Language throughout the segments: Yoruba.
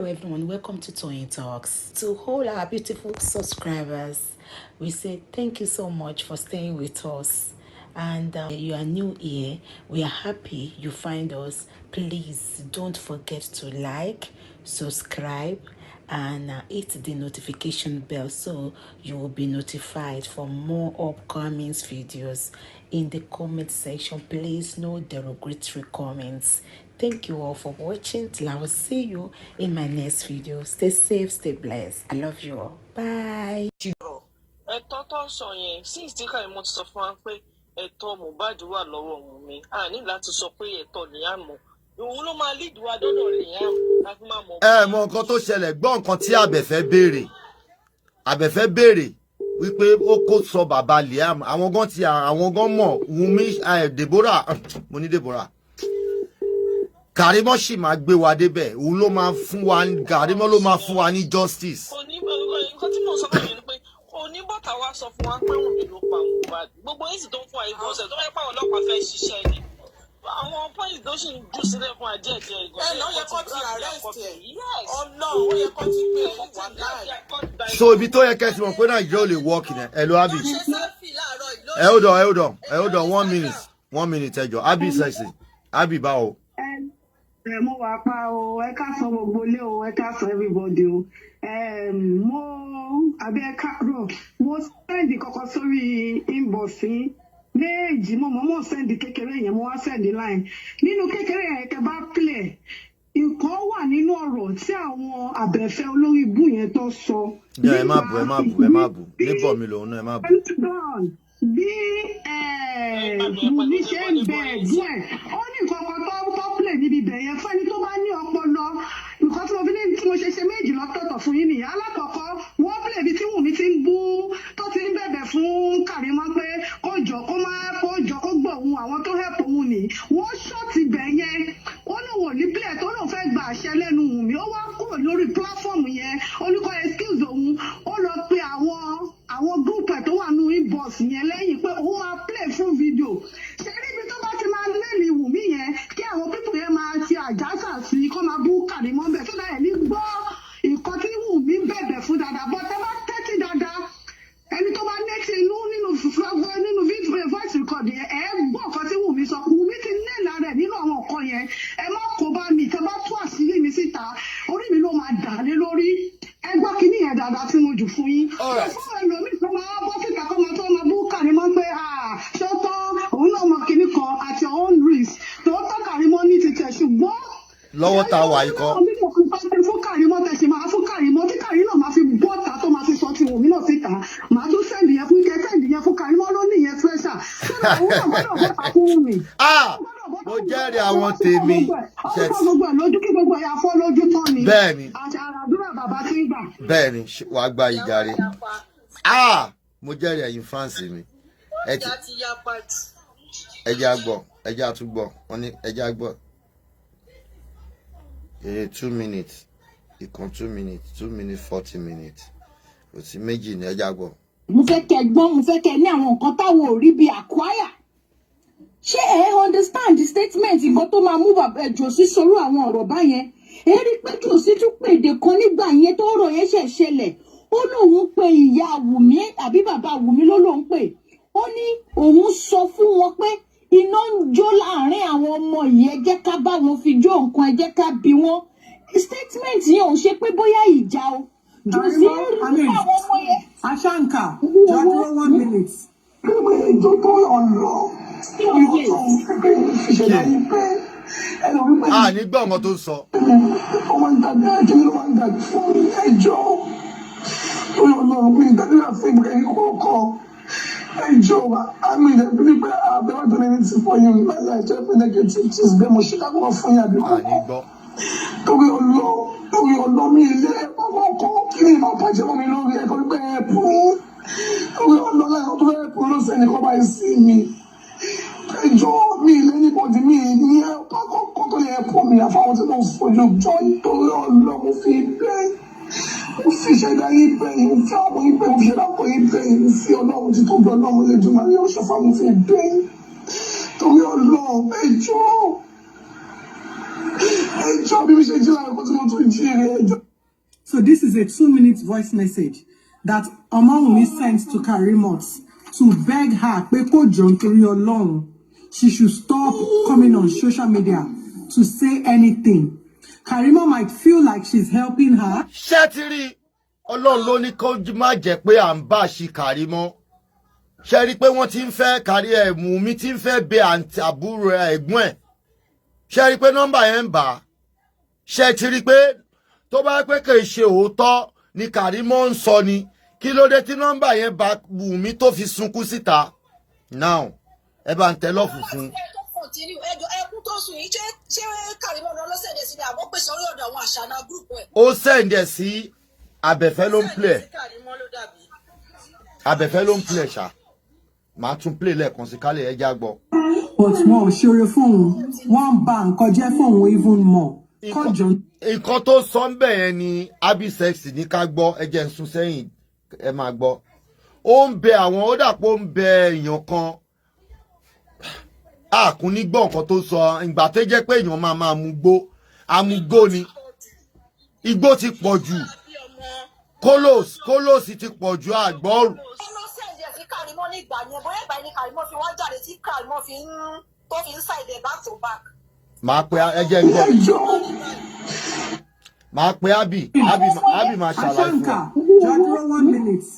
Hello everyone, welcome to Toyeen Talks. To all our beautiful subscribers, we say thank you so much for staying with us. And you are new here, we are happy you find us. Please don't forget to like, subscribe, and hit the notification bell so you will be notified for more upcoming videos. In the comment section, please no derogatory comments. Thank you all for watching. Till I will see you in my next video. Stay safe, stay blessed. I love you all. Bye. ẹ̀tọ́ tó sọ yẹn since tí Karimo ti sọ fún wa pé ẹ̀tọ́ Mohbad wà lọ́wọ́ Wunmi a ní láti sọ pé ẹ̀tọ́ Liam òun ló máa lead wa dọ́dọ̀ Liam láti máa mọ̀. Mọ nǹkan tó ṣẹlẹ̀ gbọ́ nǹkan tí Àbẹ̀fẹ́ béèrè wípé ó kó sọ bàbá Liam àwọn gan mọ̀ Wunmi Deborah mo ní Deborah Karimo sì máa gbé wa débẹ̀ òun ló máa fún wa Karimo ló máa fún wa ní justice. nǹkan tí mo sọ fún mi ni pé oníbọ̀tà wa sọ fún wa pé Wunmi ló pa Mohbad gbogbo èsì tó ń fún wa ìbọ̀sẹ̀ tó fẹ́ pàwọn ọlọ́pàá fẹ́ ṣiṣẹ́ ni àwọn pọ́ìntì tó sì ń jù sílẹ̀ fún ajé ẹ̀jẹ̀ ìgbọ̀n. ẹ lọ́ọ́ yẹ kó ti arrest ẹ̀ Ọlọ́run ó yẹ kó ti gbé ẹ̀ wà láì. So ibi tó yẹ kẹ́sì mọ̀ pé Nàìjíríà ò lè work ni ẹ lọ Abi hold on 1 minute ẹ jọ̀ọ́ Abi sẹ́sì Abi báwo. Mo wà pa o, ẹ ká sọ gbogbo ilé o, ẹ ká sọ everybody o. Mo àbí ẹ ká rò, mo sẹ́ndì kọ́kọ́ sórí inbox méjì, mo mọ̀ sẹ́ndì kékeré yẹn, mo wá sẹ́ndì line. Nínú kékeré yẹn kẹ bá play, nǹkan wà nínú ọ̀rọ̀ tí àwọn Àbẹ̀fẹ́ olórí ibú yẹn tó sọ. Ẹ má bù, níbọ̀ mi lòun náà ẹ má bù. Bí Wunmi ṣe ń bẹ ẹ̀gbọ́n ẹ̀, ó ní nǹkan kan tó play níbi ibẹ̀ yẹn fún ẹni tó bá ní ọpọlọ. Nǹkan tí mo fi ní tí mo ṣe méjì lọ́tọ̀ọ̀tọ̀ fún yín nìyẹn. Alákọ̀ọ́kọ́ wọ́n play ibi tí Wunmi ti ń bú tó ti ń bẹ̀bẹ̀ fún Karimo pé kó jọ kó gbọ̀ òun àwọn tó help òun nì. Wọ́n ṣọ́ọ̀tì bẹ̀ yẹn. Ó ní wọ́n ní play tó lóun fẹ́ gba àṣẹ lẹ́nu Wunmi. Ó wá kúrò lórí platform yẹn. Ó ní kó excuse òun. Ó lọ pe àwọn group ẹ̀ tó wà nínú inbox yẹn lẹ́yìn pé òun máa play fún video. Ṣé níbi tó bá ti máa lẹ́nu Wunmi yẹn kí àwọn people yẹn máa ti àjásà sí kó máa bú Karimo bẹ̀ tó dáa ẹ̀ ní gbọ́ nǹkan tí Wunmi bẹ̀bẹ̀ fún dáadáa bọ́ tẹ́ bá tẹ́tí dáadáa ẹni tó bá nẹ́tì inú nínú video voice record yẹn ẹ̀ gbọ́ nǹkan tí Wunmi sọ Wunmi ti nílà rẹ̀ nínú àwọn nǹkan yẹn ẹ má kó bá mi tẹ́ bá tú àṣírí mi síta orí mi ló máa dà lé lórí ẹ gbọ́ kíní yẹn dáadáa tí mo jù fún yín. fún ẹlòmíì tó máa bọ́ síta kó máa tó máa bú Karimo pé ṣé ó tán òun náà mọ kíní kan at your own risk tó tọ́ Karimo ní ti tẹ̀ ṣùgbọ́n lọ́wọ́ tá a wà yìí kọ́. fún Karimo tẹ̀sí máa fún Karimo tí Karimo máa fi bọ́ta tó máa fi sọ ti Wunmi náà síta máa tún sẹ́ndì yẹn fún sẹ́ndì yẹn fún Karimo ló ní ìyẹn special òun náà gbọ́dọ̀ bọ́ta fún Wunmi. Mo jẹ́rìí àwọn tèmi. ọkọ̀ gbogbo ẹ̀ lójú kí gbogbo ẹ̀yà fọ́ lójú tán ni. Bẹ́ẹ̀ni. àti àràdúrà bàbá tí ń gbà. Bẹ́ẹ̀ni wàá gba ìjàre. Mo jẹ́rìí ẹ̀yin fáǹsì mi. Ẹjẹ́ àgbọ̀ ẹjẹ́ àtúgbọ̀ wọ́n ní ẹjẹ́ àgbọ̀. 2 minutes ìkan 2 minutes 2 minutes 40 minutes kò sí méjì ní ẹjẹ́ àgbọ̀. Mo fẹ́ kẹ́ gbọ́n mo fẹ́ kẹ́ ní àwọn nǹkan táwọn ò rí bí acquire. Ṣé ẹ understand the statement nǹkan tó máa mú bàbá Jòsí sọ̀rọ̀ àwọn ọ̀rọ̀ báyẹn? Ẹ rí pé Jòsí tún pèdè kan nígbà yẹn tó rọ̀ yẹn ṣẹ̀ ṣẹlẹ̀. Ó lóun pe ìyá Wunmi àbí bàbá Wunmi ló lóun pè. Ó ní òun sọ fún wọn pé iná ń jó láàrin àwọn ọmọ yìí ẹ jẹ́ ká bá wọn fi jó nǹkan ẹ jẹ́ ká bí wọn. Statement yẹn ò ṣe pé bóyá ìjà o. Jòsí ń rí àwọn ọmọ yẹn. Ashanka, just 1 minute. Nígbà ọmọ tó ń sọ. Ọmọ ìtàgé ẹ̀jẹ̀ ló máa ń dàgbé fún mi ẹjọ́ lórí ọlọ́run mi ìtàgé àti ìgbẹ̀yìn kọ̀ọ̀kan ẹjọ́ wa àmì ìdẹ̀bí ní pé àbẹ̀wò tó ní ti fọ́ yín láyé àjẹ́ pé negative things bẹ́ẹ̀ mo ṣe lágbọ́n fún yín àbí kọ̀ọ̀kan torí ọlọ́ mi ilé ọkọ̀ kí ni ìmọ̀ bàjẹ́ mọ́ mi lórí ẹ̀kọ́ wípé ẹ̀pù torí ọlọ́ láyé tó fẹ́ ẹ̀pù ló sẹ́ni kọ́ báyìí sí mi ẹjọ́ mi ilé níbodì mi ní ọkọ̀ tó lè ẹ̀pù mi àfáwọn tí mo fojú jọ nítorí ọlọ́ mo fi bẹ́ẹ̀ mo fi ṣẹ̀dá yín bẹ́ẹ̀ mo fi àwọn yín bẹ́ẹ̀ mo fi ṣẹ̀dá pọ̀ yín bẹ́ẹ̀ mo fi ọlọ́run ti tó gbọ́ ọlọ́run lè dùn máa ní ọ̀ṣọ́fà mo fi bẹ́ẹ̀ torí ọlọ́ ẹjọ́ So this is a 2-minute voice message that Wunmi sent to Karimo to beg her pé kó jọ̀ọ́ nítorí Ọlọ́run. She should stop coming on social media to say anything. Karimo might feel like she's helping her. Ṣẹ́tìrì Ọlọ́run ló ní kó má jẹ́ pé à ń bá ṣì Karimo. Ṣé rí pé wọ́n ti ń fẹ́ kárí ẹ̀ Wunmi ti ń fẹ́ bẹ àǹtí àbúrò ẹ̀gbọ́n ẹ̀. Ṣé rí pé nọ́mbà yẹn ń bà á. Ṣé ti rí pé tó bá pé kì í ṣe òótọ́ ni Karimo ń sọ ni kí ló dé tí nọ́mbà yẹn bá Wunmi tó fi sunkún síta. Now ẹ bá ń tẹ lọ́ọ̀fù fún. Ó sẹ́ǹdẹ̀ sí Abẹ́fẹ́ ló ń play. Abẹ́fẹ́ ló ń play ṣá. Màá tún play lẹ́ẹ̀kan sí kálẹ̀ ẹ já gbọ́. But more ṣeré fóun wọ́n bá nǹkan jẹ́ fóun even more. Nǹkan tó sọ ń bẹ̀ yẹn ni Abisex ní ká gbọ́ ẹ jẹ́ ń sún sẹ́yìn ẹ máa gbọ́. Ó ń bẹ àwọn ó dàpọ̀ ń bẹ èèyàn kan. Àkún ní gbọ́ nǹkan tó sọ ìgbà tó jẹ́ pé èèyàn máa mú gbó amúgbó ni. Igbó ti pọ̀ jù. Kólòs ti pọ̀ jù àgbọ̀rù. Màá pe ẹjẹ ń gbọ́. Màá pe Abi máa ṣàlàyé fún wa. Just 1 minute.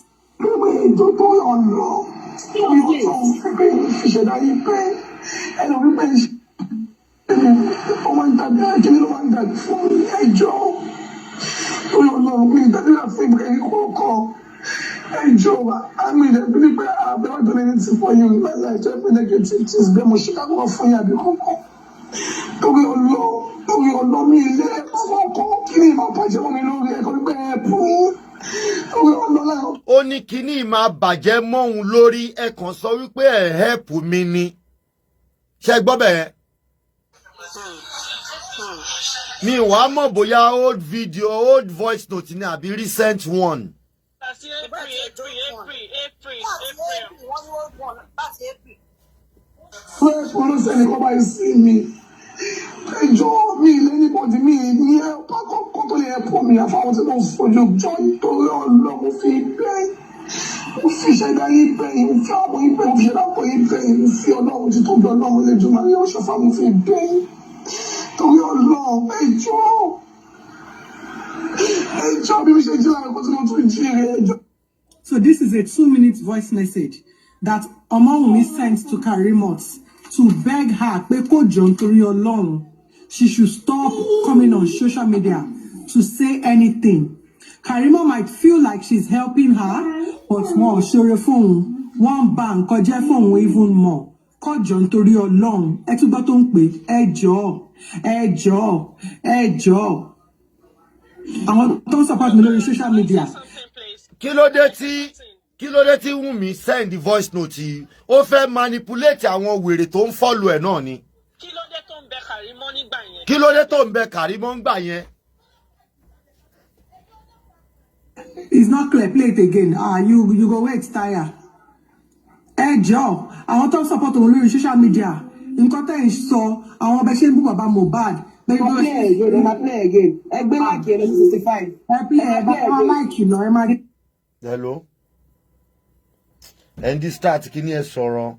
I mean, I've never done anything for you in my life. Just be negative things. Be more shit. I'm not for you. Be more. Torí Ọlọ́run mi ilé ọkọ̀ kí ni máa bàjẹ́ mọ́ mi lórí ẹ̀kọ́ nígbà ẹ̀ fún torí Ọlọ́run. Ó ní kíní máa bàjẹ́ mọ́ òun lórí ẹ kàn sọ wípé ẹ̀ help mi ni. Ṣé gbọ́ bẹ́ẹ̀? Mi wàá mọ̀ bóyá old voice note ni àbí recent one. Fresh one say ni come by see me. Ẹjọ́ mi anybody mi ní ẹ kọ́kọ́ tó lè pọ̀ mi àfàwọn tí mo fojú jọ nítorí Ọlọ́run mo fi bẹ́ẹ̀. Mo fi ṣẹ̀dá yín bẹ́ẹ̀ mo fi àwọn yín bẹ́ẹ̀ mo fi ṣẹ̀dá pọ̀ yín bẹ́ẹ̀ mo fi Ọlọ́run ti tó bí Ọlọ́run lè jùmọ̀ ní ọ̀ṣọ́fà mo fi bẹ́ẹ̀. Torí Ọlọ́run ẹjọ́ bí mo ṣe jí lára kó tí mo tún jí rẹ̀ ẹjọ́. So this is a 2-minute voice message that Wunmi sent to Karimo to beg her pé kó jọ̀ọ́ nítorí Ọlọ́run. She should stop coming on social media to say anything. Karimo might feel like she's helping her, but more ṣeré fóun wọ́n bá nǹkan jẹ́ fóun even more. Kó jọ̀ọ́ nítorí Ọlọ́run. Ẹ tún gbọ́ tó ń pè ẹ jọ̀ọ́. Àwọn tó ń support mi lórí social media. Kí ló dé tí Wunmi send the voice note yìí? Ó fẹ́ manipulate àwọn wèrè tó ń follow ẹ̀ náà ni. Kí ló dé tó ń bẹ Karimo nígbà yẹn? Kí ló dé tó ń bẹ Karimo nígbà yẹn? It's not clear. Play it again. You go wait, tire. Ẹ jọ̀ọ́, àwọn tó ń support òun lórí social media. Nǹkan tẹ́ ń sọ, àwọn ọbẹ̀ ṣe ń bú bàbá Mohbad. Play again. Ẹ gbé like ẹ lọ 65. Ẹ play ẹ bá wọn like lọ ẹ má rí. Hello. And this start kí ni ẹ sọ̀rọ̀.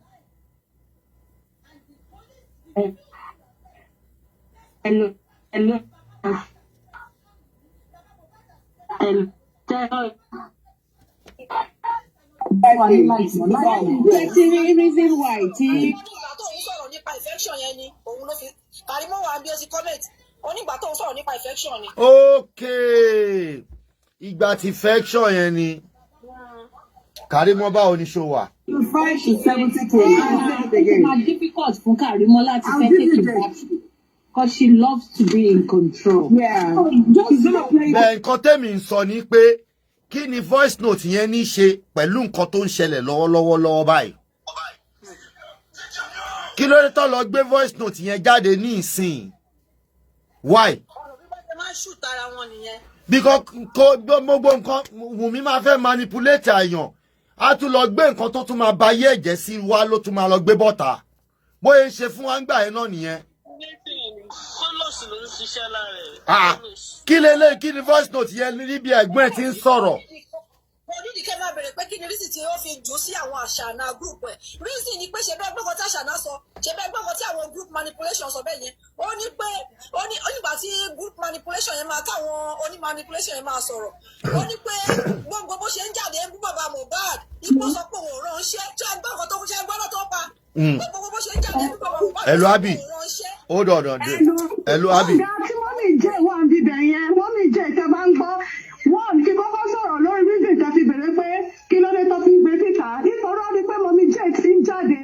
Hello. Reason why Karimo wà bí ó ti comment onígbà tó ń sọ̀rọ̀ nípa infection ni. Okay. Ìgbà tí infection yẹn ni. Karimo báwo ni show wà? you find she 70K. It's difficult fún Karimo láti fẹ́ take it back because she loves to be in control. Yeah. She's gonna play. Nǹkan tẹ́mi ń sọ ni pé kí ni voice note yẹn ní ṣe pẹ̀lú nǹkan tó ń ṣẹlẹ̀ lọ́wọ́lọ́wọ́ báyìí? Kí ló dé tó lọ gbé voice note yẹn jáde ní ìsìn? Why? Because gbogbo nǹkan Wunmi máa fẹ́ manipulate àyàn. A tún lọ gbé nǹkan tó tún máa ba ayé ẹ̀jẹ̀ sí wa ló tún máa lọ gbé bọ́ta. Bóyá ń ṣe fún wa ń gbà yẹn náà nìyẹn. Kí lélẹ̀ kí ni voice note yẹn níbi ẹ̀gbọ́n ẹ̀ ti ń sọ̀rọ̀. Mo ní ìdíkẹ́ máa bèrè pé kí ni rísì tí ó fi jù sí àwọn àṣàna group ẹ̀. Rísì ni pé ṣe bẹ́ẹ̀ gbọ́ngàn tí àṣàna sọ, ṣe bẹ́ẹ̀ gbọ́ngàn tí àwọn group manipulation sọ bẹ́ẹ̀ yẹn. Ó ní pé ó nígbà tí group manipulation yẹn máa táwọn oní manipulation yẹn máa sọ̀rọ̀. Ó ní pé gbogbo bó ṣe ń jáde ń bú bàbá Mohbad, ipò sọ pé òun ránṣẹ́, ṣé ẹgbẹ́ ọkọ̀ tó ṣe gbọ́dọ̀ tó pa. Gbogbo bó ṣe ń jáde ń bú bàbá Mohbad, Hello Abi. Hold on. Hello Abi. Ọ̀gá tí mọ́mì jẹ́ wà ń bíbẹ̀ yẹn, mọ́mì jẹ́ ìtẹ́ bá ń gbọ́. Wọ́n kí kọ́kọ́ sọ̀rọ̀ lórí fídíò ìta fi bèrè pé kí ló dé tó fi gbé síta. Nítorí wọ́n ní pé mọ́mì jẹ́ ti ń jáde,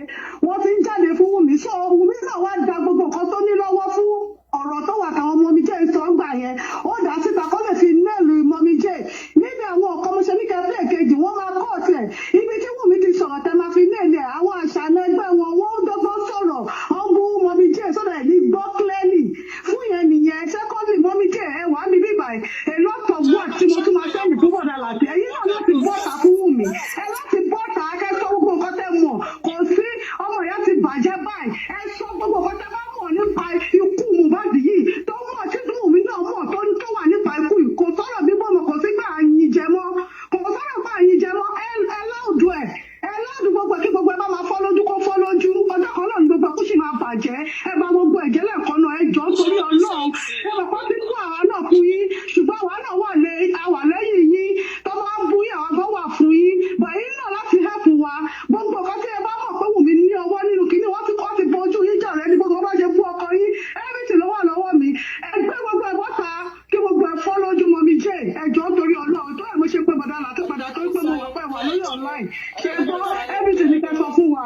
wọ́n ti ń jáde fún Wunmi. So Wunmi náà wá da gbogbo nǹkan tó ní lọ́wọ́ fún ọ̀rọ̀ tó wà káwọn mọ́mì jẹ́ sọ ń gbà yẹn. Ó dà síta kó lè fi nẹ́ẹ̀lì mọ́mì jẹ́. Níbi àwọn ọ̀kan mo ṣe ní kẹfẹ́ kejì, wọ́n máa kọ́ ọ̀tẹ̀. Ibi tí Wunmi ti sọ̀rọ̀ tẹ máa fi nẹ́ẹ̀lì àwọn àṣàlẹ̀ ẹgbẹ́ wọn, wọ́n ń dọ́gbọ́n sọ̀rọ̀. Wọ́n bú mọ́mì jẹ́ sọ́dọ̀ ẹ̀ ní gbọ́ clearly. Fún yẹn nìyẹn, secondly mọ́mì jẹ́ ẹ wà mí bíbà ẹ̀. A lot of work tí mo tún máa sẹ́yìn fún bọ̀dà láti. Ẹ̀yin náà láti bọ́ta fún Wunmi. Ẹ láti bọ́ta akẹ́kọ̀ọ́ gbogbo nǹkan tẹ́ mọ̀. Kò sí ọmọ ìyá ti bàjẹ́ báyìí. Ẹ sọ gbogbo nǹkan tẹ́ bá mọ̀ nípa ikú Mohbad yìí. Tó mọ̀ tí Wunmi náà mọ̀ tó wà nípa ikú yìí. Kò sọ̀rọ̀ bí bọ́mọ̀ kò sí gbà àyìn jẹ mọ́. Kò sọ̀rọ̀ gbà àyìn jẹ mọ́. Ẹ láòdù ẹ̀. Ẹ láòdù gbogbo ẹ̀ kí gbogbo ẹ bá máa fọ́ lójú kó fọ́ lójú. Ọjọ́ kan náà ni gbogbo ẹ̀kú sì máa bàjẹ́. Ẹ bá gbogbo ẹ̀jẹ̀ lẹ́ẹ̀kan náà ẹ jọ torí Ọlọ́run. Ẹ bá kọ́ sí kú àwa náà fún yín. Ṣùgbọ́n àwa náà wà lẹ́yìn yín. Tó máa ń bú yín àwọn gan wà fún yín. Bàyí náà láti hẹ́pù wa. Gbogbo ọ̀kan tí ẹ bá mọ̀ pé Wunmi ní ọwọ́ nínú kíní wọ́n ti kọ́ ti bojú yín jà rẹ̀ ní gbogbo bá ṣe bú ọkọ yín. Everything ló wà lọ́wọ́ mi. Ẹgbẹ́ gbogbo ẹ̀ bọ́ta kí gbogbo ẹ̀ fọ́ lójú mọ́ mi jẹ́. Ẹ jọ torí Ọlọ́run tó ẹ̀ mo ṣe pé bọ̀dá láti padà tó pé mo wọ̀ pé wà lórí online. Ṣé gbọ́ everything ni kẹ́ sọ fún wa.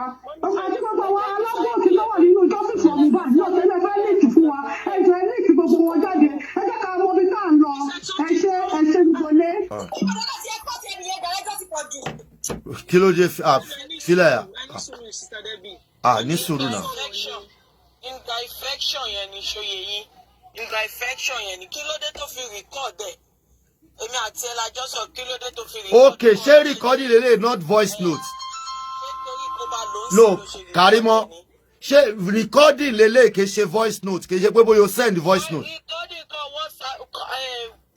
Àti gbogbo wa alábọ̀ọ̀sì tó wà nínú justice for Mohbad náà tẹ́lẹ̀ fẹ́ líìkì fún wa. Ẹ jẹ́ líìkì gbogbo wọn jáde. Ẹ jẹ́ ká mọ ibi tá à ń lọ. Ẹ ṣe gbogbo. Kí ló dé sílẹ̀ ní sùúrù náà. Nǹkan infection yẹn ni ṣòye yín. Nǹkan infection yẹn ni kí ló dé tó fi record ẹ̀. Èmi àti ẹ̀ la jọ sọ kí ló dé tó fi record. Okay, ṣé recording lele not voice note. No, Karimo. Ṣé recording lele kì í ṣe voice note kì í ṣe pé bóyá o send voice note. Recording kan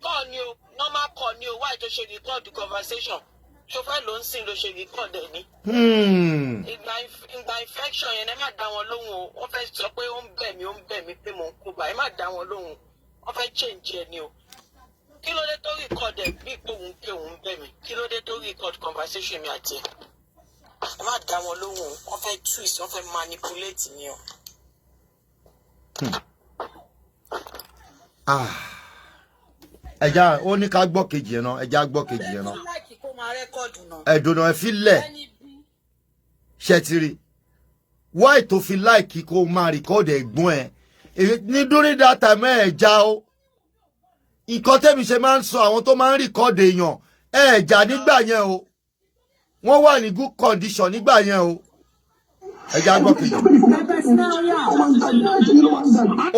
call ni o, normal call ni o, why tó ṣe record the conversation. Ṣofẹ́ ló ń sìn ló ṣe record ẹ̀ ni. Ìgbà infection yẹn ẹ má dá wọn lóhùn o. Wọ́n fẹ́ sọ pé ó ń bẹ̀ mí pé mò ń kú bá. Ẹ má dá wọn lóhùn. Wọ́n fẹ́ change ẹ ni o. Kí ló dé tó record ẹ̀ bí ipò òun pé òun bẹ̀ mí? Kí ló dé tó record conversation mi àti ẹ̀? Ẹ má dá wọn lóhùn o. Wọ́n fẹ́ twist, wọ́n fẹ́ manipulate ni o. Ẹja ó ní ká gbọ́ kejì yẹn náà, ẹja gbọ́ kejì yẹn náà. Ẹ̀dùnà ẹ fi lẹ̀ ṣẹ́tìrì why tó fi láìkí kó máa rìkọ́ọ̀dù ẹ̀gbọ́n ẹ̀ nítorí dátà mẹ́ẹ̀ẹ́já ó nǹkan tẹ́mi ṣe máa ń sọ àwọn tó máa ń rìkọ́ọ̀dù èèyàn ẹ̀ẹ̀jà nígbà yẹn o wọ́n wà ní good condition nígbà yẹn o ẹja gbọ́ kejì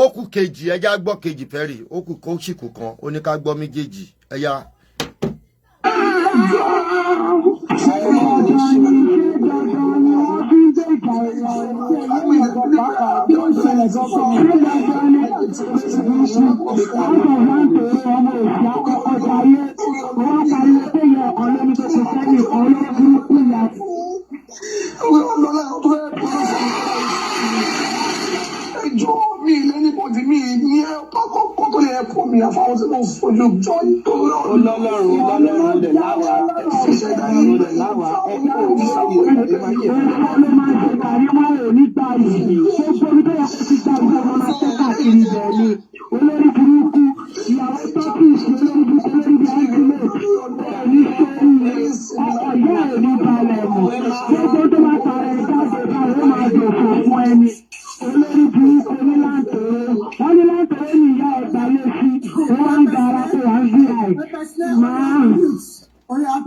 ó kù kejì ẹja gbọ́ kejì pẹ́rì ó kù kó sì kù kan ó ní ká gbọ́ méjèèjì ẹ̀yà.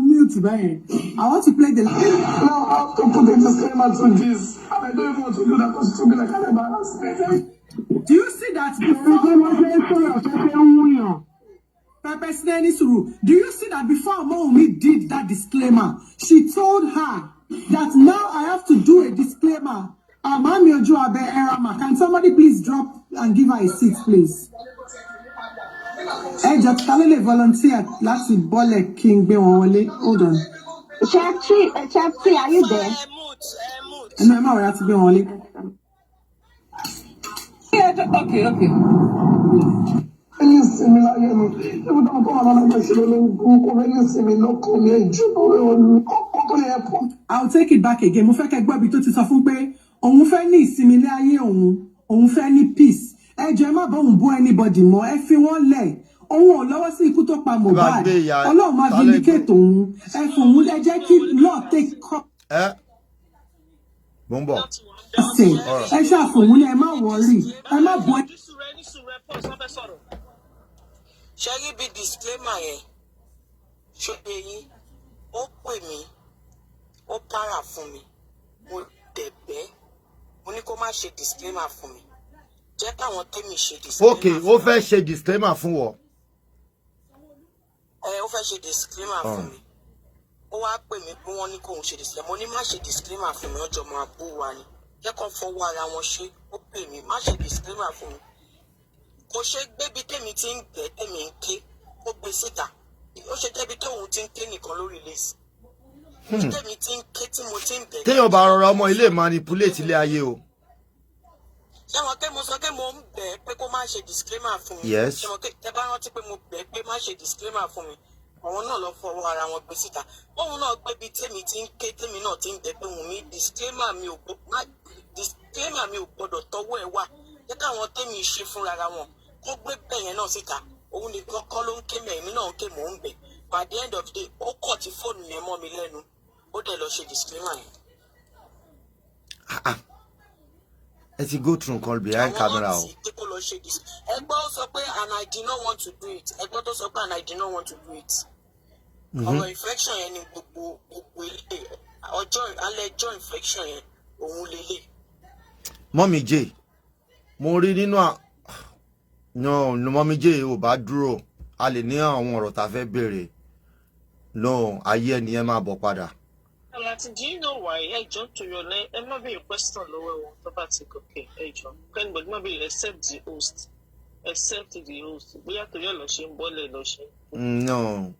I want to play the. Now I have to put a disclaimer to this, and I don't even want to do that because it's going to be like an embarrassment. Do you see that do you see that before Wunmi did that disclaimer, she told her that now I have to do a disclaimer. Can somebody please drop and give her a seat, please. Ẹ jọ̀ọ́ ta ló lè volunteer láti bọ́lẹ̀ kí n gbé wọn wọlé. Hold on. Chapti, are you there? Ẹnu ẹ má wọ̀rẹ́ láti gbé wọn wọlé. Okay. Ẹni sinmi láyé mi, ebi tó ń kọ́ àwọn ọmọ ìṣẹ̀lẹ̀ ló ń gún kó ẹni sinmi lọ́kàn mi ẹ̀jú lórí ọ̀nà kọ́kọ́ tó yẹ kó. I'll take it back again. Mo fẹ́ kẹ́ gbọ́ ibi tó ti sọ fún pé òun fẹ́ ní ìsinmi ní ayé òun fẹ́ ní peace. Ẹ jọ̀ọ́ ẹ má bá òun bú anybody mọ́, ẹ fi wọ́n lẹ̀. Òun ò lọ́wọ́ sí ikú tó pa Mohbad. Ọlọ́run máa vindicate òun. Ẹ fún òun ẹ jẹ́ kí law take court. Bọ́m̀bọ̀. Ẹ ṣàfòun ní ẹ má worry. Ẹ má bú ẹ. Ṣé rí bí disclaimer yẹn? Ṣé yín? Ó pè mí, ó para fún mi, mo dẹ̀bẹ́, mo ní kó má ṣe disclaimer fún mi. Jẹ́ káwọn tèmi ṣe disclaimer. Okay, ó fẹ́ ṣe disclaimer fún wọ. Ó fẹ́ ṣe disclaimer fún mi. Ó wá pè mí pé wọ́n ní kóun ṣe disclaimer. Mo ní má ṣe disclaimer fún mi, ọjọ́ máa bú wa ni. Jẹ́ kó fọwọ́ ara wọn ṣe. Ó pè mí, má ṣe disclaimer fún mi. Kò ṣe gbébi tèmi tí ń bẹ̀ tèmi ń ké, ó gbé síta. Ó ṣe jẹ́bi tóun ti ń ké nìkan lórí lẹ́sì. Tèmi tí ń ké tí mo ti ń bẹ̀. Téèyàn bá rọra ọmọ ilé manipulate ilé ayé o. Ṣé wọn pé mo sọ pé mo ń bẹ̀ pé kó má ṣe disclaimer fún mi? Yes. Ṣé wọn pé tẹ bá rántí pé mo bẹ̀ pé má ṣe disclaimer fún mi? Àwọn náà lọ fọwọ́ ara wọn gbé síta. Òun náà gbé bí tèmi tí ń ké tèmi náà ti ń bẹ̀ pé Wunmi disclaimer mi ò gbọdọ̀ tọwọ́ ẹ wà. Jẹ́ káwọn tèmi ṣe fúnra wọn. Kó gbé bẹ̀yẹn náà síta. Òun nìkan kọ́ ló ń ké mẹ́ èmi náà ń ké mò ń bẹ̀. By the end of the day, ó kọ̀ tí fóònù yẹn mọ́ mi lẹ́nu. Ó dẹ̀ lọ ṣe disclaimer yẹn. Ẹ ti go through call behind camera o. Ẹgbọ́n ó sọ pé and I did not want to do it. Ẹgbọ́n tó sọ pé and I did not want to do it. Ọ̀rọ̀ infection yẹn ni gbogbo ilé alẹ́jọ́ infection yẹn òun lélẹ̀. Mọ́mí J, mo rí nínú no Mọ́mí J ò bá dúró. A lè ní àwọn ọ̀rọ̀ tá fẹ́ béèrè. No, ayé ẹni ẹ máa bọ̀ padà. Láti, do you know why? Ẹjọ́ to your name, ẹ má bí question lọ́wọ́ wọn tó bá ti gòkè ẹjọ́. Anybody má bí except the host. Bóyá torí ẹ̀ lọ ṣe ń bọ́lẹ̀ lọ ṣe. No.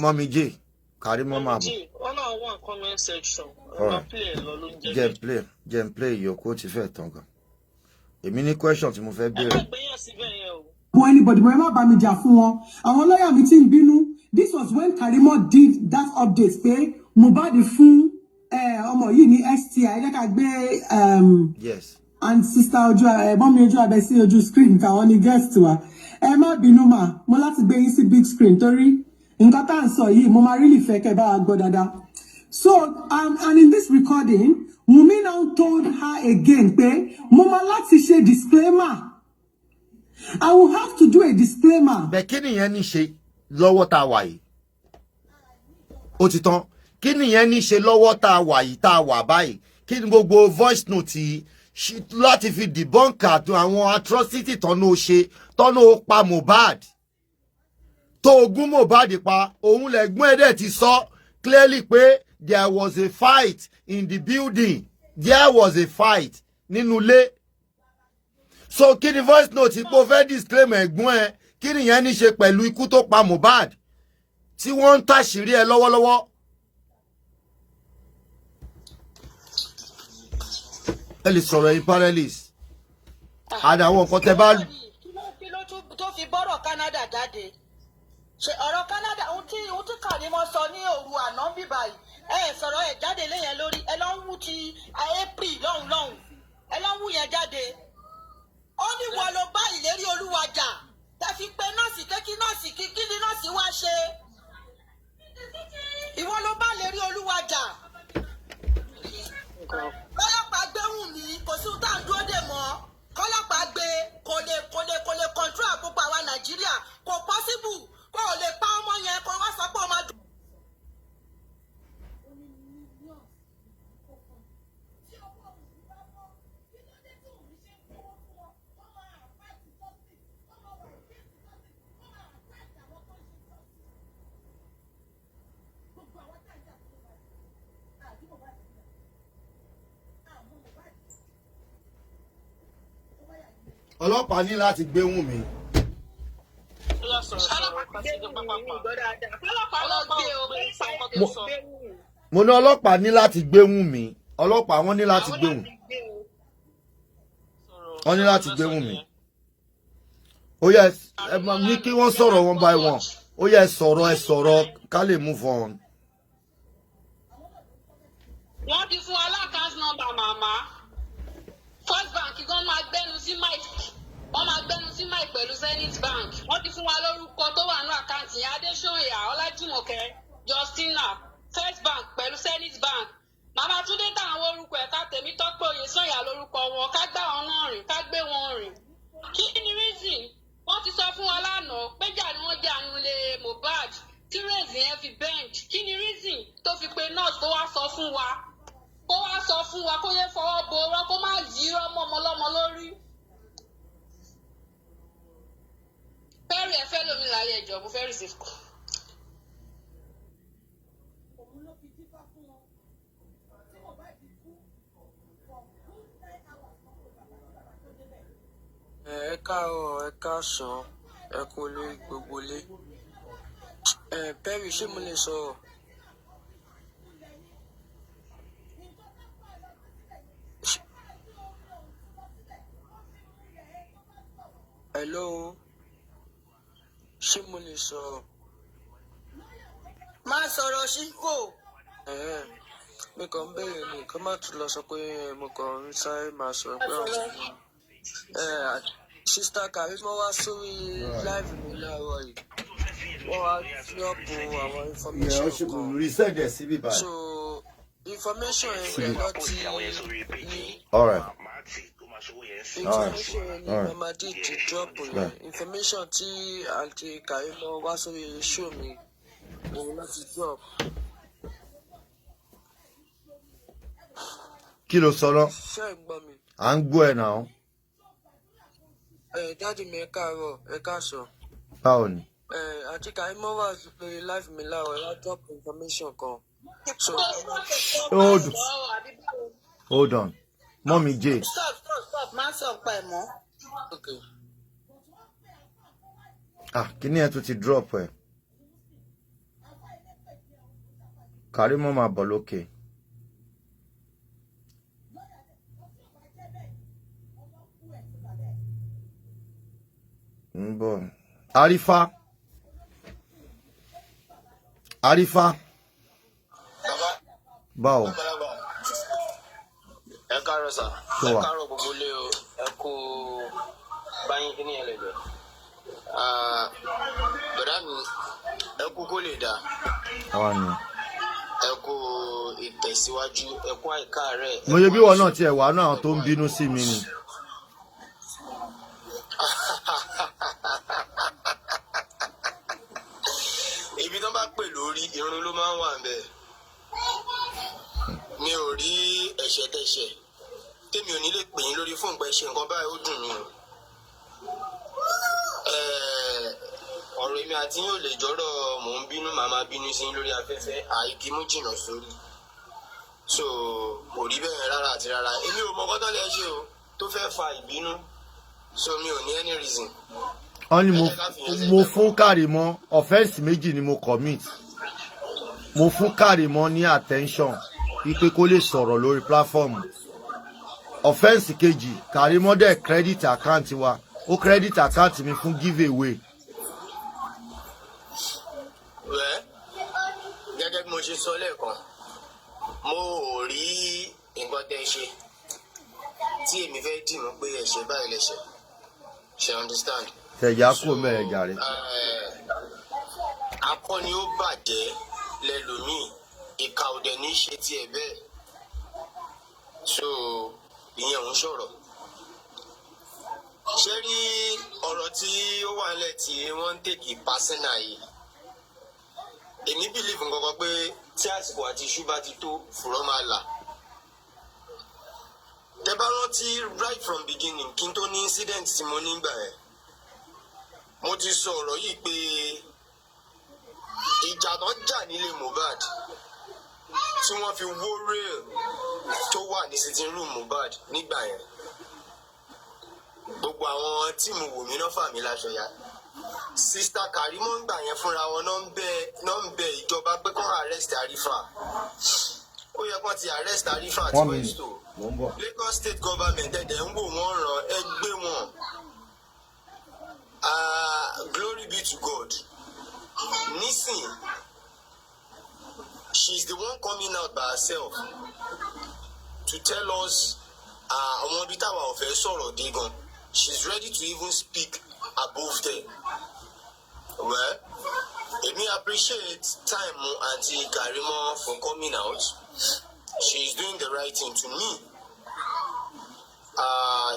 Mọ́mí J, Karimo máa bọ̀. Ọlọ́run wà comment section. Ọba play ẹ̀ lọ ló ń jẹ́. Jẹ́ play ìyókù ó ti fẹ́ tán gan. Èmi ní question tí mo fẹ́ béèrè. Ẹ má gbéyàn síbẹ̀ yẹn o. Anybody, but ẹ má bá mi jà fún wọn. Àwọn lawyer mi ti ń bínú. This was when Karimo did that update pé Mohbad fún ọmọ yìí ní STI. Ẹ jẹ́ ká gbé yes. And sister ojú mọ́mí ojú abẹ sí ojú screen káwọn ní guest wa. Ẹ má bínú mà, mo láti gbé yín sí big screen torí nǹkan tá à ń sọ yìí mo máa really fẹ́ kẹ́ bá wa gbọ́ dáadáa. So and in this recording, Wunmi now told her again pé mo máa láti ṣe disclaimer. I will have to do a disclaimer. Bẹ́ẹ̀ kí nìyẹn ní ṣe lọ́wọ́ tá a wà yìí? Ó ti tán. Kí nìyẹn ní ṣe lọ́wọ́ tá a wà yìí tá a wà báyìí? Kí ni gbogbo voice note yìí láti fi debunk àwọn atrocity tọ́nú ṣe tọ́nú pa Mohbad? Tó ogún Mohbad pa, òun lẹ̀gbọ́n ẹ̀dẹ̀ ti sọ clearly pé there was a fight in the building. There was a fight nínú ilé. So kí ni voice note ipò fẹ́ disclaimer ẹ̀gbọ́n ẹ? Kí ni yẹn ní ṣe pẹ̀lú ikú tó pa Mohbad tí wọ́n ń tàṣírí ẹ lọ́wọ́lọ́wọ́? Ẹ lè sọ̀rọ̀ ẹ̀yin panelist. Àdàwọn nǹkan tẹ bá. Kí ló tó fi bọ́rọ̀ Canada jáde? Ṣé ọ̀rọ̀ Canada ohun tí Karimo sọ ní òru àná bí báyìí? Sọ̀rọ̀ ẹ̀ jáde léyẹn lórí ẹ lọ ń wú ti April lọ́hùn. Ẹ lọ ń wú yẹn jáde. Ó ní wọ́n ló bá ìlérí Olúwa jà. Tẹ̀fi pé nọ́ọ̀sì kékí nọ́ọ̀sì kí ni nọ́ọ̀sì wá ṣe? Ìwọ ló bá ìlérí Olúwa jà. Kọ́lọ́pàá gbé Wunmi kò sí tá à ń dúró dè mọ́. Kọ́lọ́pàá gbé kò lè control gbogbo àwa Nàìjíríà kò possible kò lè pa ọmọ yẹn kò wá sọ pé ọmọ dùn. ọlọ́pàá ní láti gbé Wunmi. Mo ní ọlọ́pàá ní láti gbé Wunmi. Ọlọ́pàá wọ́n ní láti gbé Wunmi. Wọ́n ní láti gbé Wunmi. Ó yẹ ẹ máa ní kí wọ́n sọ̀rọ̀ one by one. Ó yẹ ẹ sọ̀rọ̀ ká lè move on. Wọ́n ti fún alákàntì nọ́mbà màmá. First Bank gan máa gbẹ́nu sí Mike. Wọ́n máa gbẹ́nu sí Mike pẹ̀lú Zenith Bank. Wọ́n ti fún wa lórúkọ tó wà ní àkáǹtì yẹn. Adéṣóyà, Ọlájùmọ̀kẹ́, Justina, First Bank pẹ̀lú Zenith Bank. Màmá Túndé táwọn orúkọ ẹ̀ka tèmi tọ́pẹ́ Oyèsànyà lórúkọ wọn. Ká gbá wọn náà rìn, ká gbé wọn rìn. Kí ni reason? Wọ́n ti sọ fún wa lánàá péjà ni wọ́n jà nulẹ̀ Mohbad tí rèézì yẹn fi bend. Kí ni reason tó fi pe nurse kó wá sọ fún wa? Kó wá sọ fún wa kó yẹ fọwọ́ bo wọn kó má yí ọmọ ọlọ́mọ lórí. Fẹ́rì ẹ fẹ́ lómi láyé ẹjọ́ mo fẹ́ receive call. Ẹ káàárọ̀, ẹ káàsán, ẹ kú lé gbogbo lé. Perry ṣé mo lè sọ̀rọ̀? Hello, ṣé mo lè sọ̀rọ̀? Má sọ̀rọ̀ sí kò. Mi kàn ń béèrè ni kó má tún lọ sọ pé mo kàn ń sáré máa sọ̀rọ̀ pé ọ̀sán. Sista Karimo wá sórí live mi láàárọ̀ yìí. Wọ́n wá yọ̀bù àwọn information kan. So information yẹn lọ ti ní. Information yẹn ní Mamadi ti drop yẹn. Information tí àǹtí Karimo wá sórí show mi òun láti drop. Kí ló sọ lọ? Ṣé ẹ gbọ́ mi? À ń gbọ́ ẹ náà. Dáàdì mi ẹ káàárọ̀, ẹ káàsán. Báwo ni? Àǹtí Karimo wà lórí live mi láàárọ̀ ẹ wá drop information kan. So hold on. Mommy Jade. Stop. Má sọ pa ẹ̀ mọ́. Okay. Kíní ẹ tún ti drop ẹ. Karimo máa bọ̀ lókè. ń bọ̀. Arifa. Báwo. Ẹ káàárọ̀ sà. Ẹ káàárọ̀ gbogbo lé o. Ẹ kú báyìí kí ni ẹ lè bẹ̀. Bọ̀dá mi, ẹ kú kó lè dà. Ẹ kú ìtẹ̀síwájú, ẹ kú àìká rẹ̀. Mo yẹ bí wọn náà tiẹ̀ wà náà tó ń bínú sí mi ni. Ibi tó bá pè lórí irun ló máa ń wà ńbẹ̀. Mi ò rí ẹ̀ṣẹ̀ tẹ̀ṣẹ̀ tèmi ò ní lè pè yín lórí fóònù pé ṣe nǹkan báyìí ó dùn mí o. Ọ̀rọ̀ èmi àti yín ò lè jọ́rọ̀ mò ń bínú màmá bínú sí yín lórí afẹ́fẹ́ àìkímú jìnnà sórí. So kò rí bẹ́ẹ̀ rárá àti rárá. Èmi ò mọ kọ́tọ́ lẹ́ ṣe o tó fẹ́ fa ìbínú. So mi ò ní any reason. Wọ́n ní mo fún Karimo offence méjì ni mo commit. Mo fún Karimo ní attention wípé kó lè sọ̀rọ̀ lórí platform. Offence kejì Karimo dẹ̀ credit account wa. Ó credit account mi fún giveaway. Gẹ́gẹ́ bí mo ṣe sọ lẹ́ẹ̀kan, mo ò rí nǹkan tẹ́ ṣe tí èmi fẹ́ dì mọ́ pé ẹ̀ṣẹ̀ báyìí lẹ́ṣẹ̀. Ṣé understand? Tẹ̀yà kú mẹ́rẹ̀ jàre. Akọni ó bàjẹ́ lẹ́lòmíì, ìkà ò dẹ̀ ní ṣe tiẹ̀ bẹ́ẹ̀. So ìyẹn ò ń sọ̀rọ̀. Ṣé rí ọ̀rọ̀ tí ó wà nílẹ̀ tí wọ́n ń tèkì pásínà yìí? Èmi bìlíìfù kankan pé tí àsìkò àti iṣu bá ti tó fùrọ́ máa là. Tẹ bá rántí right from beginning kí n tó ní incident tí mo nígbà yẹn. Mo ti sọ ọ̀rọ̀ yìí pé ìjà tó jà nílé Mohbad tí wọ́n fi wó rail tó wà ní sitting room Mohbad nígbà yẹn. gbogbo àwọn tíìmù Wunmi náà fà mí láṣọ ya. Sista Karimo ń gbà yẹn fúnra wọn náà ń bẹ ìjọba pé kán arrest Arifa. Ó yẹ kán ti arrest Arifa àti Voicenote. Lagos state government ẹ̀dẹ̀ ń wò wọ́n ràn ẹgbẹ́ wọn. Glory be to God. Nisin, she's the one coming out by herself to tell us àwọn ibi táwa ò fẹ́ sọ̀rọ̀ dé gan. She's ready to even speak above them. Well, let me appreciate time Auntie Karimo for coming out. She's doing the right thing to me.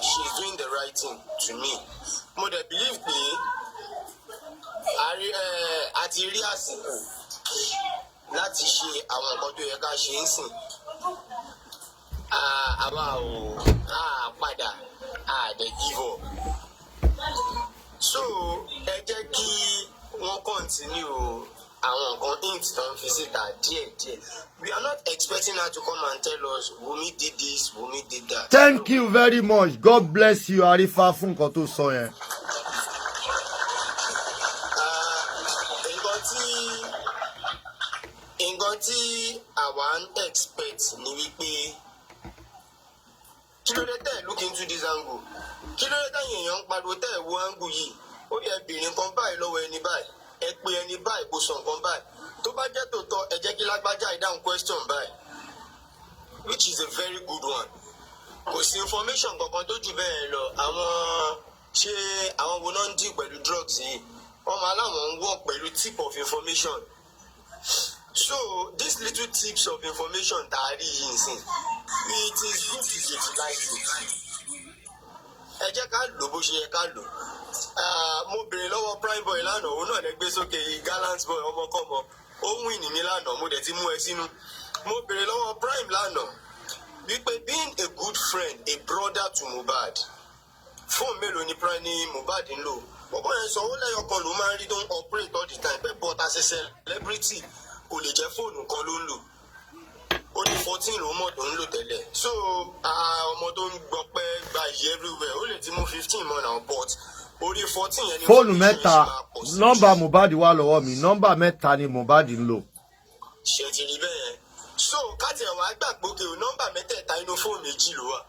She's doing the right thing to me. Mo dey believe pé àti rí àsìkò láti ṣe àwọn nǹkan tó yẹ ká ṣe ń sìn. Àwa ò padà dey give up. So ẹ jẹ́ kí wọ́n continue àwọn nǹkan hint tó ń fi síta díẹ̀díẹ̀. We are not expecting her to come and tell us Wunmi did this, Wunmi did that. Thank you very much. God bless you, Arifa, fún nǹkan tó sọ yẹn. Nǹkan tí àwa ń expect ni wípé kí ló dé tẹ́ look into this angle? Kí ló dé tẹ́yìn èèyàn ń pariwo tẹ́ wo angle yìí? Ó yẹ bèrè nǹkan báyìí lọ́wọ́ ẹni báyìí. Ẹ pé ẹni báyìí kò sọ nǹkan báyìí. Tó bá jẹ́ tòótọ́ ẹ jẹ́ kí lágbájá ìdáhùn question báyìí. Which is a very good one. Kò sí information kankan tó jù bẹ́ẹ̀ lọ. Àwọn wo náà ń dì pẹ̀lú drugs yìí? Wọ́n máa láwọn ń work pẹ̀lú tip of information. So these little tips of information that I read in, it is good to utilize it. Ẹ jẹ́ ká lò bó ṣe yẹ ká lò. Mo bèrè lọ́wọ́ prime boy lánàá, òun náà lè gbé sókè gallant boy ọmọkọ́mọ. Ó win ní mi lánàá, mo dẹ̀ ti mú ẹ sínú. Mo bèrè lọ́wọ́ prime lánàá wípé being a good friend, a brother to Mohbad. Fóònù mélòó ni prime ní Mohbad ń lò? Bọ̀bọ̀ yẹn sọ ó lẹ́yọ̀kan ló máa ń rí tó ń operate all the time. Pé but as a celebrity kò lè jẹ́ fóònù kan ló ń lò. Ó ní 14 ló mọ̀ tó ń lò tẹ́lẹ̀. So ọmọ tó ń gbọ́ pé gba ìyẹ́ everywhere ó lè ti mú 15 mọ́ náà but orí 14 yẹn ni fóònù mẹ́ta nọ́mbà Mohbad wà lọ́wọ́ mi nọ́mbà mẹ́ta ni Mohbad ń lò. Ṣé ti rí bẹ́ẹ̀? So káàtì ẹ̀wọ̀n àgbàgbọ́ pé nọ́mbà mẹ́tẹ̀ẹ̀ta inú fóònù méjì ló wà.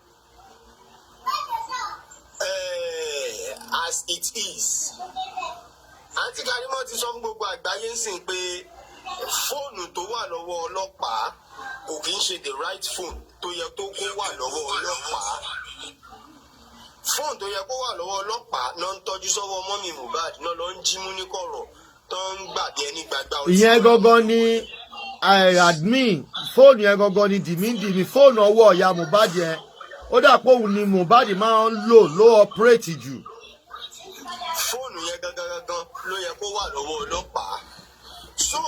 As it is. Àǹtí Karimo ti sọ fún gbogbo àgbáyé ń sìn pé fóònù tó wà lọ́wọ́ ọlọ́pàá kò kí ń ṣe the right phone tó yẹ tó kó wà lọ́wọ́ ọlọ́pàá. Fóònù tó yẹ kó wà lọ́wọ́ ọlọ́pàá náà ń tọ́jú sọ́wọ́ mọ́mì Mohbad náà lọ ń jí mú ní kọ̀rọ̀ tó ń gbàgbé ẹni gbàgbà. Ìyẹn gangan ni admin fóònù yẹn gangan ni dìmídìmí fóònù ọwọ́ ìyá Mohbad yẹn ó dà pé òun ni Mohbad máa ń lò ló operate jù. Fóònù yẹn gangan ló yẹ kó wà lọ́wọ́ ọlọ́pàá. So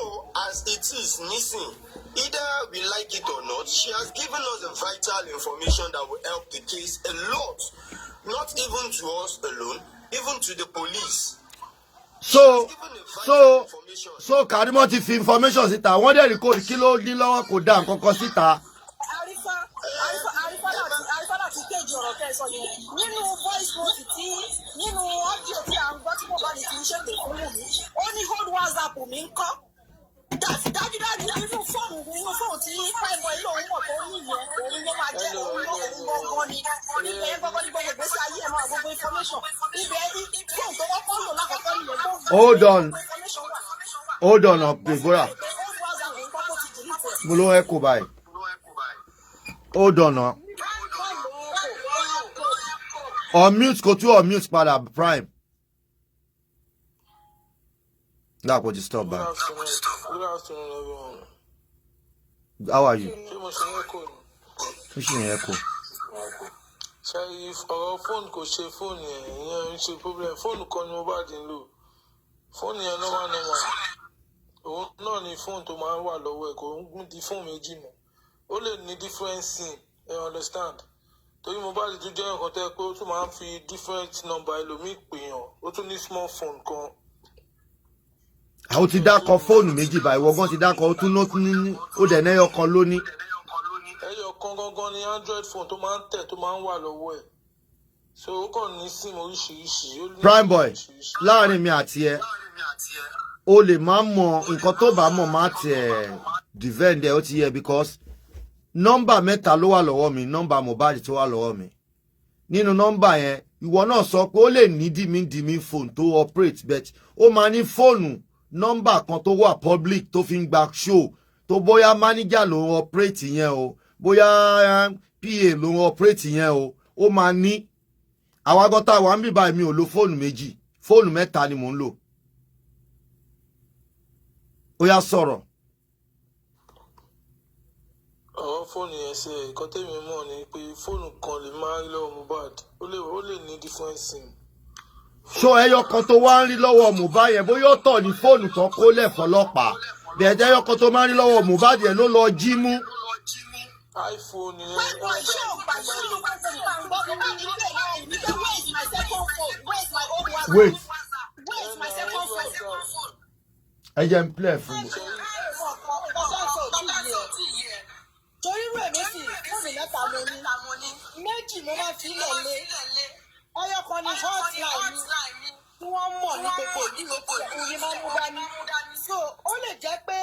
as it is nisin, either we like it or not, she has given us the vital information that will help the case a lot. Not even to us alone, even to the police. So Karimo ti fi information síta wọ́n dẹ̀ record kí ló ní lọ́wọ́ kò dá nǹkan kan síta. Arifa láti kéjì ọ̀rọ̀ kẹsàn yẹn nínú voice note tí nínú audio tí à ń gbọ́ tí Mohbad ti ń ṣètò fún Wunmi ó ní hold WhatsApp mi ń kọ́ dájúdájú nínú fóònù tí prime boy lòun mọ̀ tó ní ìyẹn òun ló máa jẹ́ òun gbọ́ngàn ni ibẹ̀ gbọ́ngàn ní gbogbo ìgbésí ayé ẹ̀ máa gbogbo information ibẹ̀ fóònù tó wọ́n fóònù lákọ̀ọ́kọ́ nìyẹn tó hold on Deborah mo ló ẹ kó báyìí hold on unmute kò tún unmute padà prime. That would stop by. Good afternoon, everyone. How are you? Fishing echo. So if our phone could say phone here, it's a problem. Phone can nobody know. Phone here no one. Oh, no, the phone to my wall away. Go the phone me Jim. Only need different thing. You understand? To you mobile to join contact go to my fee different number. Elo me piyon. O to need small phone con. Àwọn ti dákọ̀ fóònù méjì báyìí wọ́n gan ti dákọ̀ ó tún ní ó dẹ̀ ní ẹyọkan lónìí. Ẹyọkan gangan ni Android phone tó máa ń tẹ̀ tó máa ń wà lọ́wọ́ ẹ̀. So kàn ní sim oríṣiríṣi. Prime boy, láàrin mi àti ẹ, o lè má mọ nǹkan tó bá mọ̀ má tiẹ̀ defend ẹ ó ti yẹ because nọ́mbà mẹ́ta ló wà lọ́wọ́ mi, nọ́mbà Mohbad tó wà lọ́wọ́ mi. Nínú nọ́mbà yẹn, ìwọ náà sọ pé ó lè ní dìmí phone tó operate but ó máa ní fóònù nọ́mbà kan tó wà public tó fi ń gba show tó bóyá manager ló ń operate yẹn o, bóyá PA ló ń operate yẹn o, ó máa ní. Àwa gọ́tà wà ń bí báyìí mi ò lo fóònù méjì, fóònù mẹ́ta ni mò ń lò. Ó yá sọ̀rọ̀. Àwọn fóònù yẹn ṣe nǹkan tẹ́mi mọ̀ ni pé fóònù kan lè máa rí lọ́wọ́ Mohbad ó lè ní different sim. Ṣó ẹyọ kan tó wá ń rí lọ́wọ́ Mohbad yẹn bóyá ó tọ̀ ní fóònù tó kó lẹ̀ fọlọ́pàá bẹ̀ẹ̀dẹ̀ ẹyọ kan tó máa ń rí lọ́wọ́ Mohbad yẹn ló lọ jí mú. iPhone yẹn. Wait. Ẹ jẹ́ n play fún mi. Torí rẹ̀ méjì fóònù mẹ́ta mo ní méjì mo máa fi lẹ̀ lé ọyọ kan ní hotline mi tí wọ́n mọ̀ ní gbogbo ìdílé tí oyin máa ń mú dání so ó lè jẹ́ pé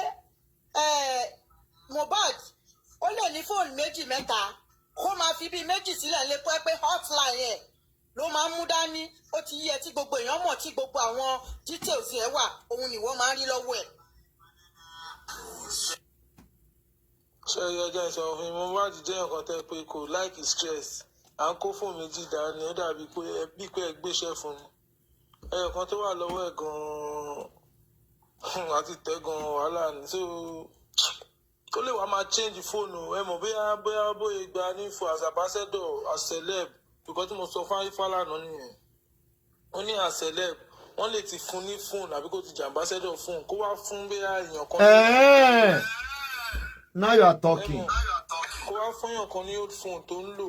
Mohbad ó lè ní fóònù méjì mẹ́ta kó máa fi bíi méjì sílẹ̀ lé pé hotline ẹ̀ ló máa ń mú dání ó ti yẹ tí gbogbo èèyàn mọ̀ tí gbogbo àwọn details ẹ̀ wà òun ni wọ́n máa ń rí lọ́wọ́ ẹ̀. Ṣé ẹjọ́ ìṣòro fún mi Mohbad jẹ́ nǹkan tẹ́ pé kò like stress à ń kó fóònù méjì dání ó dàbí pé ẹ gbéṣẹ́ fún mi ẹyọ kan tó wà lọ́wọ́ ẹ̀ gan-an àti tẹ́ gan-an wàhálà ni so ó lè wá máa change fóònù ẹ mọ̀ bóyá gba ní fún as ambassador as celeb because tí mo sọ fún Fálànà nìyẹn ó ní as celeb wọ́n lè ti fún ní fóònù àbí kó ti jẹ́ ambassador fóònù kó wá fún bóyá èèyàn kan. Now you are talking. Kó wá fún èèyàn kan ní old phone tó ń lò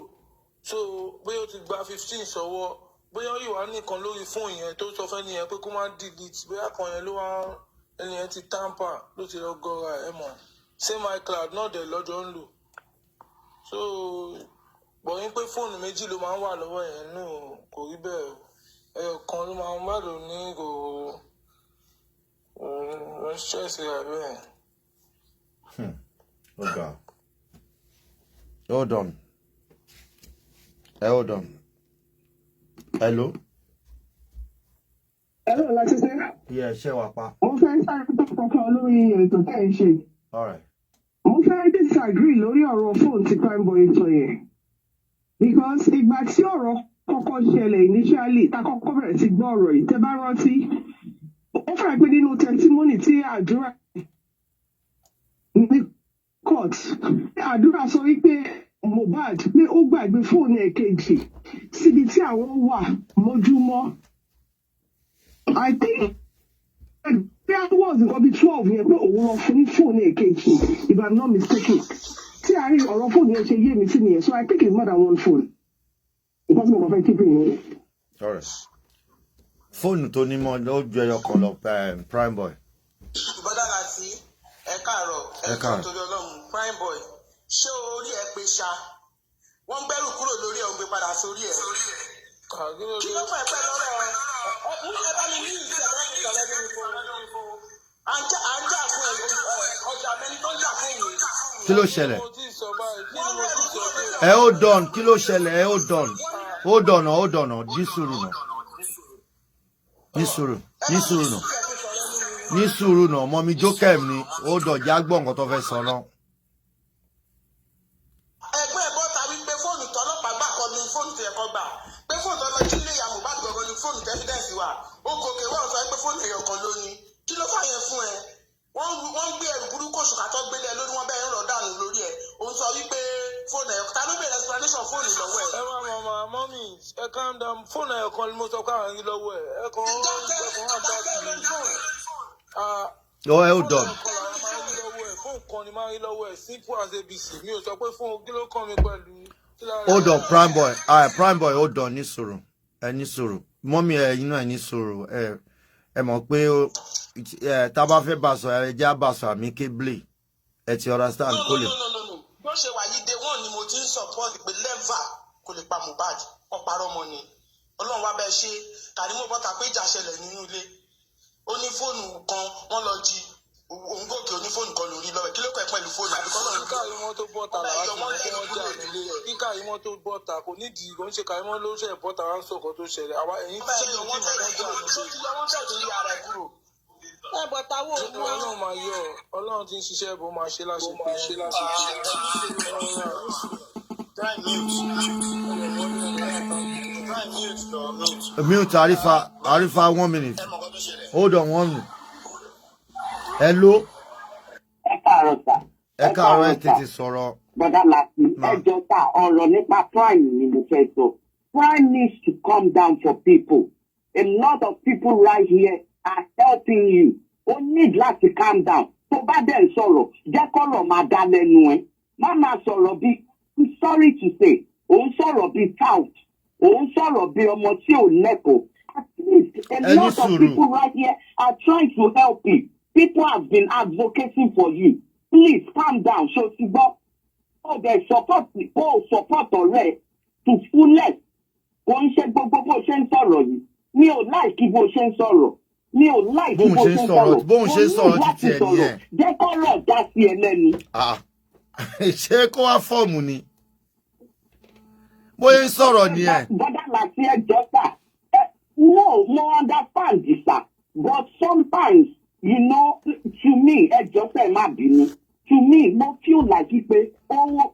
so bóyá ó ti gba 15 sọ́wọ́ bóyá ìwà nìkan lórí fóònù yẹn tó sọ fẹ́ nìyẹn pé kó má delete bóyá kan yẹn ló wá ẹni yẹn ti tamper ló ti lọ gọra ẹ mọ̀ same iCloud náà dẹ̀ lọ́jọ́ ń lò so bọ̀yìn pé fóònù méjì ló máa ń wà lọ́wọ́ yẹn nù kò rí bẹ́ẹ̀ ẹyọ kan ló máa ń wà lò ní kò stress rẹ̀ bẹ́ẹ̀. Okay. Hold on. Hold on. Hello? Hello, Latisneh. Yeah, ṣé wà pa. Mo fẹ́ sáré tó kọ̀ọ̀kan lórí ètò tẹ́ ẹ ṣe. All right. Mo fẹ́ disagree lórí ọ̀rọ̀ fóònù tí Prime Boy sọ yẹn. Because ìgbà tí ọ̀rọ̀ kọ́kọ́ ṣẹlẹ̀ initially ta kọ́kọ́ bẹ̀rẹ̀ sí gbọ́ ọ̀rọ̀ yìí tẹ́ bá rántí. Ó fẹ́ pé nínú testimony tí àdúrà ní court àdúrà sọ wípé Mohbad pé ó gbàgbé fóònù ẹ̀kejì síbi tí àwọn wà mójúmọ́. I think there was nǹkan bíi 12 yẹn pé òun lọ fún ní fóònù ẹ̀kejì if I'm not mistaken. Tí a rí ọ̀rọ̀ fóònù yẹn ṣe yé mi sí nìyẹn so I think it's more than one phone. Because mo fẹ́ keep it. All right. Fóònù tó ní mọ́ ló ju ẹyọ kan lọ Prime Boy. Ìbádà láti ẹ káàárọ̀ torí Ọlọ́run Prime Boy ṣé orí ẹ pé ṣá wọ́n gbẹ́rù kúrò lórí ẹ̀ ń gbé padà sórí ẹ̀. Kí ló fẹ́ pẹ́ lọ́rọ̀ ọkùnrin ẹ bá mi ní ìṣẹ̀ bẹ́ẹ̀ ní ìṣẹ̀lẹ̀ nínú ìfowó. À ń jà fún ọjà mẹ́ni tó ń jà fún ìwé. Kí ló ṣẹlẹ̀? Hold on, kí ló ṣẹlẹ̀? Hold on, ní sùúrù náà ọmọ mi jókèm ni ó dọ̀já gbọ́ nǹkan tó fẹ́ sọ náà. Ẹgbẹ́ ẹ̀ bọ́ta wípé fóònù tọ́lọ́pàá gbà kọ́ ni fóònù tó yẹ kọ́ gbà pé fóònù tọ́lọ́ jí lè ya Mohbad gbọ̀ngàn ni fóònù tẹ́fídẹ́ǹsì wà ó gòkè wọ́n sọ pé fóònù ẹ̀yọ̀ kan ló ní kí ló fà yẹn fún ẹ wọ́n gbé ẹrù burúkú òṣùkà tó gbélé ẹ lórí wọn bẹ́ẹ̀ ń rọ̀ dànù lórí ẹ òun sọ wípé fóònù ẹ̀yọ̀ ta ló bẹ̀rẹ̀ explanation fóònù lọ́wọ́ ẹ. Ẹ wá mọ́mí ẹ calm down fóònù ẹ̀yọ̀ kan ni mo sọ pé àwọn yìí lọ́wọ́ ẹ ẹ kàn hold on. Fóònù kan ni máa ń rí lọ́wọ́ ẹ simple as ABC mi ò sọ pé fóònù kí ló kàn mí pẹ̀lú. Hold on Prime Boy hold on ní sùúrù mọ́mí ẹ̀yin náà ní sùúrù ẹ mọ̀ pé tá a bá fẹ́ bá sọ ẹ jẹ́ bá sọ àmì kébìlì ẹ ti understand kó lè. bó ṣe wà yìí day one ni mo ti ń support pé leva kò lè pa Mohbad ọ̀parọ́ mọ́ ni Ọlọ́run wá bẹ́ẹ̀ ṣe Karimo bọ́ta pé ìjà ṣẹlẹ̀ nínú ilé ó ní fóònù kan wọ́n lọ jí òun gòkè ó ní fóònù kan lórí lọ́wọ́ kí ló kọ́ ẹ pẹ̀lú fóònù àbíkọ́ náà. Karimo tó bọ́ta láti mọ̀ kí wọ́n jà nílé kí Karimo tó bọ́ta kò nídìí kò ń ṣe Karimo ló ṣe bọ́ta wá ń sọ̀kọ̀ tó ṣẹlẹ̀ àwa ẹ̀yìn tí sẹ́yìn tí wọ́n jà nílé. Ọlọ́run máa yọ Ọlọ́run ti ń ṣiṣẹ́ bó máa ṣe láṣepé Mute Arifa 1 minute. Hold on 1 minute. Hello. Ẹ káàárọ̀ ẹ tètè sọ̀rọ̀. Brother Lati, ẹjọ́ ta ọ̀rọ̀ nípa prime ni mo fẹ́ sọ. Prime needs to come down for people. A lot of people right here are helping you. O need láti calm down. Tó bá dẹ̀ sọ̀rọ̀, jẹ́ kọ́rọ̀ máa dá lẹ́nu ẹ̀. Má máa sọ̀rọ̀ bí, I'm sorry to say, òun sọ̀rọ̀ bí tout. Òun sọ̀rọ̀ bí ọmọ tí ò lẹ́kọ̀ọ́. At least a lot of people right here are trying to help you. People have been advocating for you. Please calm down. So, oh, they support ọ̀rẹ́ to fullest. Kò ń ṣe gbogbo bó ṣe ń sọ̀rọ̀ yìí. Mi ò like bó ṣe ń sọ̀rọ̀. Mi ò like bó ṣe ń sọ̀rọ̀. Bó ṣe ń sọ̀rọ̀ títí ẹ̀ nìyẹn. Jẹ́ kọ́rọ̀ dá sí ẹ lẹ́nu. Ṣé kó wá fọ́ọ̀mù ni? Bó ṣe ń sọ̀rọ̀ nìyẹn. Bọ́dà láti ẹjọ́ sà. No, understand this, sir. But sometimes, you know, to me, ẹjọ́ sẹ́ má bínú. To me, mo feel like pé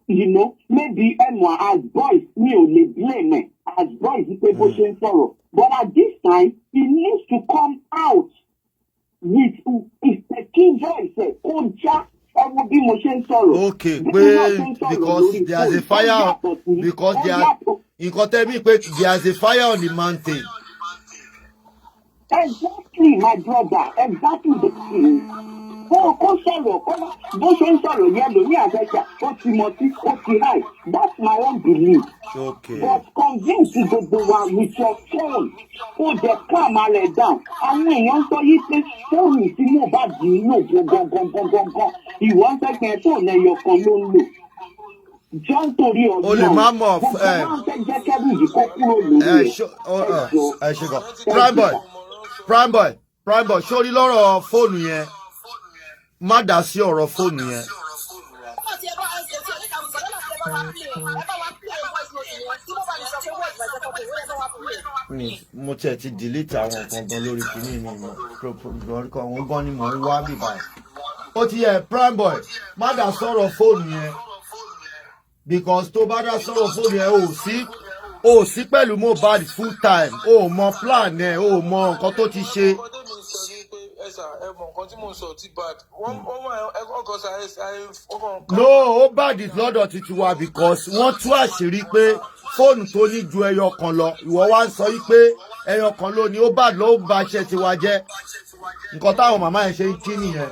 you know, maybe as boys, mi ò lè blame as boys pé bó ṣe ń sọ̀rọ̀. But at this time, he needs to come out with a key voice. Kó já ẹmu bí mo ṣe ń sọ̀rọ̀. Okay, because there's a fire, because nǹkan tẹ́ mi pé there's a fire on the mountain. Exactly, my brother. Exactly the thing. Kó sọ̀rọ̀ bó ṣe ń sọ̀rọ̀ yẹn lò ní àgbẹ̀jà ó ti mọ̀ sí ó ti high. That's my own belief. Okay. But convince gbogbo wa with your phone. Ó jẹ́ calm rẹ̀ down. Àwọn èèyàn sọ yí pé fóònù tí mo bá dì í lò gangan. Ìwọ ń fẹ́ kẹ́ fóònù ẹyọ kan ló ń lò. John torí ọdún. O lè má mọ̀ gbogbo máa ń fẹ́ jẹ́ kẹ́rù yìí kó kúrò lórí ẹ̀. Ẹ ṣe gan. Prime boy, sórí lọ́rọ̀ fóònù yẹn. Má dá sí ọ̀rọ̀ fóònù yẹn. Mo tiẹ̀ ti delete àwọn gangan lórí kìíní mi mọ̀ òun gan ni mò ń wá bíbá ẹ̀. Ó ti yẹ Prime boy má dá sọ̀rọ̀ fóònù yẹn because tó bá dá sọ̀rọ̀ fóònù yẹn ò sí pẹ̀lú Mohbad full time ò mọ plan ẹ̀ ò mọ nǹkan tó ti ṣe. No, ó bad lọ́dọ̀ títí wa because wọ́n tú àṣírí pé fóònù tó ní ju ẹyọ kan lọ ìwọ wá ń sọ yí pé ẹyọ kan ló ní ó bad ló ń ba iṣẹ́ tiwa jẹ́ nǹkan táwọn màmá yẹn ṣe ń kí nìyẹn.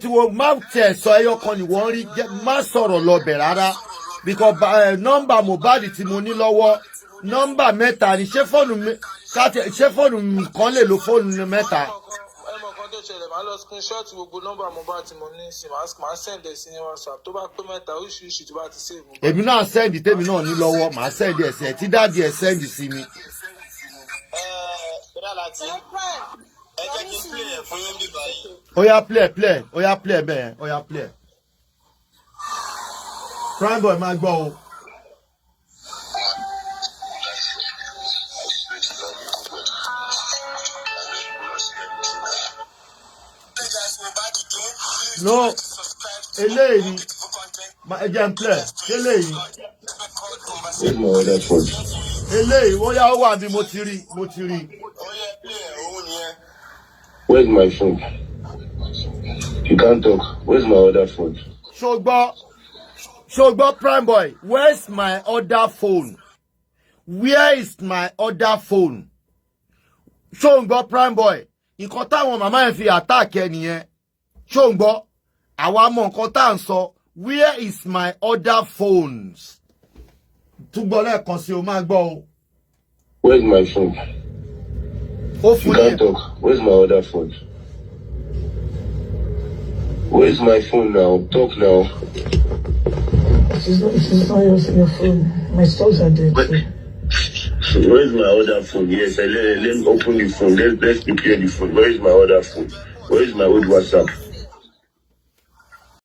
Tí wọ́n má tẹ̀ sọ ẹyọ kan ni wọ́n rí má sọ̀rọ̀ lọ́bẹ̀ rárá because nọ́mbà Mohbad tí mo ní lọ́wọ́ nọ́mbà mẹ́ta ni ṣé fóònù kan lè lo fóònù mẹ́ta. Kan tó ṣẹlẹ̀ máa lọ screenshot gbogbo nọ́mbà Mohbad tí mo ní sí máa send ẹ̀ sí ní WhatsApp tó bá pé mẹ́ta oríṣiríṣi tó bá ti save. Èmi náà send tèmi náà ní lọ́wọ́ màá send ẹ̀ sí ẹ̀ tí dáàdi ẹ̀ send sí mi. Ẹ jẹ́ kí n play ẹ̀ fún yín bí báyìí. Ó yá play bẹ́ẹ̀ ó yá play. Prime boy máa gbọ́ o. No, eléyìí ẹ jẹ́ n play eléyìí. Eléyìí wọ́n yá ó wà bí mo ti rí. Where's my phone? You can't talk. Where's my other phone? Shogbo Prime boy, where's my other phone? Where is my other phone? Shogbo Prime boy, nǹkan táwọn màmá yẹn fi attack ẹ nìyẹn. Shogbo, àwa mọ nǹkan tá ń sọ. Where is my other phones? Túgbọ́ lẹ́ẹ̀kan sí o máa gbọ́ o. Where's my phone? You can't talk. Where's my other phone? Where's my phone now? Talk now. She's not your phone. My stores are there too. Where is my other phone? Yes, let me open the phone. Let's prepare the phone. Where is my other phone? Where is my old WhatsApp?